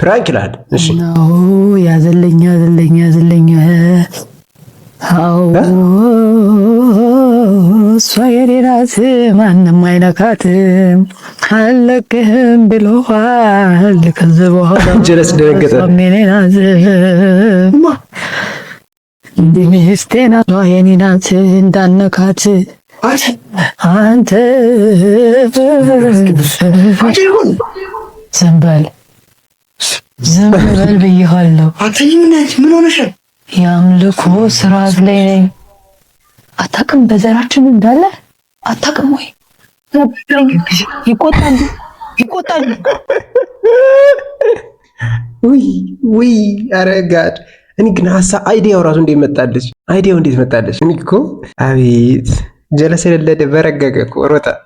ፕራንክ ይላል። እሺ ነው ያዘለኛ አው እሷ የኔ ናት ማንም አይነካትም አለቅህም ብሎሃል ከዚህ በኋላ ጀለስ ደነገጠ። የኔ ናት ሚስቴ ናት የኔ ናት እንዳነካት አንተ ዝም በል ብዬሃለሁ። ምን ሆነሻል? የአምልኮ ስርዓት ላይ ነኝ። አታውቅም? በዘራችን እንዳለ አታውቅም ወይ? ይቆጣል። ውይ አረጋድ። እኔ ግን አይዲያው ራሱ እንዴት መጣለች? እኔ እኮ አቤት ጀለስ የሌለ በረገገ እኮ ሮጠ።